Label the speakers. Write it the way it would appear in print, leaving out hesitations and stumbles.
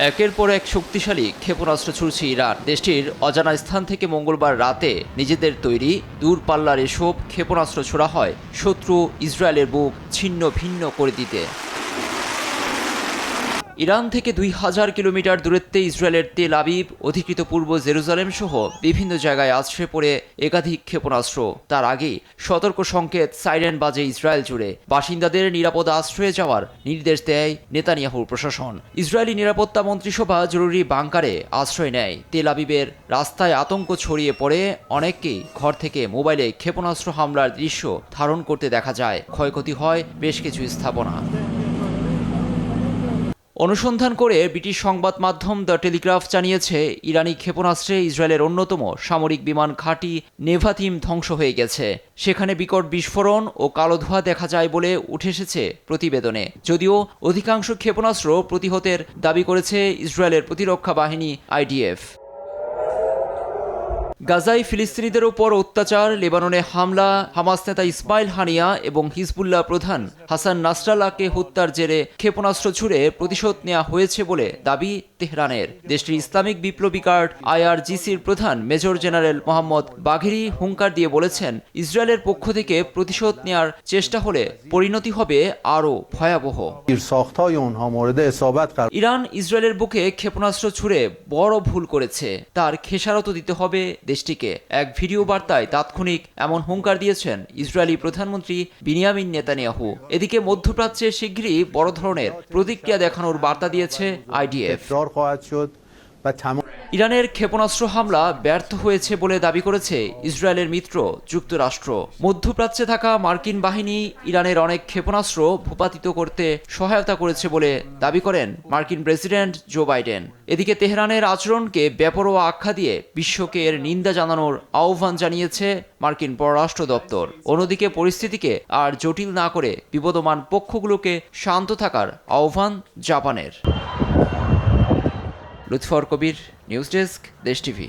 Speaker 1: একের পর এক শক্তিশালী ক্ষেপণাস্ত্র ছুড়ছে ইরান। দেশটির অজানা স্থান থেকে মঙ্গলবার রাতে নিজেদের তৈরি দূরপাল্লার এসব ক্ষেপণাস্ত্র ছোড়া হয় শত্রু ইসরায়েলের বুক ছিন্ন ভিন্ন করে দিতে। ইরান থেকে 2000 কিলোমিটার দূরত্বে ইসরায়েলের তেল আবিব, অধিকৃত পূর্ব জেরুজালেম সহ বিভিন্ন জায়গায় আছড়ে পড়ে একাধিক ক্ষেপণাস্ত্র। তার আগেই সতর্ক সংকেত সাইরেন বাজে ইসরায়েল জুড়ে। বাসিন্দাদের নিরাপদ আশ্রয়ে যাওয়ার নির্দেশ দেয় নেতানিয়াহুর প্রশাসন। ইসরায়েলি নিরাপত্তা মন্ত্রিসভা জরুরি বাংকারে আশ্রয় নেয়। তেল আবিবের রাস্তায় আতঙ্ক ছড়িয়ে পড়ে, অনেককেই ঘর থেকে মোবাইলে ক্ষেপণাস্ত্র হামলার দৃশ্য ধারণ করতে দেখা যায়। ক্ষয়ক্ষতি হয় বেশ কিছু স্থাপনা। অনুসন্ধান করে ব্রিটিশ সংবাদ মাধ্যম দ্য টেলিগ্রাফ জানিয়েছে, ইরানি ক্ষেপণাস্ত্রে ইসরায়েলের অন্যতম সামরিক বিমান ঘাঁটি নেভাতিম ধ্বংস হয়ে গেছে। সেখানে বিকট বিস্ফোরণ ও কালো ধোঁয়া দেখা যায় বলে উঠে এসেছে প্রতিবেদনে। যদিও অধিকাংশ ক্ষেপণাস্ত্র প্রতিহতের দাবি করেছে ইসরায়েলের প্রতিরক্ষা বাহিনী IDF। গাজায় ফিলিস্তিনিদের ওপর অত্যাচার, লেবাননে হামলা, হামাস নেতা ইসমাইল হানিয়া এবং হিজবুল্লাহ প্রধান হাসান নাসরাল্লাহকে হত্যার জেরে ক্ষেপণাস্ত্র ছুড়ে প্রতিশোধ নেওয়া হয়েছে বলে দাবি তেহরানের। দেশটির ইসলামিক বিপ্লবী গার্ড IRGCর প্রধান মেজর জেনারেল মোহাম্মদ বাঘেরি হুঙ্কার দিয়ে বলেছেন, ইসরায়েলের পক্ষ থেকে প্রতিশোধ নেওয়ার চেষ্টা হলে পরিণতি হবে আরও ভয়াবহ। ইরান ইসরায়েলের বুকে ক্ষেপণাস্ত্র ছুড়ে বড় ভুল করেছে, তার খেসারত দিতে হবে দেশটিকে। এক ভিডিও বার্তায় তাৎক্ষণিক এমন হুঙ্কার দিয়েছেন ইসরায়েলি প্রধানমন্ত্রী বিনিয়ামিন নেতানিয়াহু। এদিকে মধ্যপ্রাচ্যে শিগগিরই বড় ধরনের প্রতিক্রিয়া দেখানোর বার্তা দিয়েছে IDF। ইরানের ক্ষেপণাস্ত্র হামলা ব্যর্থ হয়েছে বলে দাবি করেছে ইসরায়েলের মিত্র যুক্তরাষ্ট্র। মধ্যপ্রাচ্যে থাকা মার্কিন বাহিনী ইরানের অনেক ক্ষেপণাস্ত্র ভূপাতিত করতে সহায়তা করেছে বলে দাবি করেন মার্কিন প্রেসিডেন্ট জো বাইডেন। এদিকে তেহরানের আচরণকে বেপরোয়া আখ্যা দিয়ে বিশ্বকে এর নিন্দা জানানোর আহ্বান জানিয়েছে মার্কিন পররাষ্ট্র দপ্তর। অন্যদিকে পরিস্থিতিকে আর জটিল না করে বিবদমান পক্ষগুলোকে শান্ত থাকার আহ্বান জাপানের। লুৎফর কবির, নিউজ ডেস্ক, দেশ টিভি।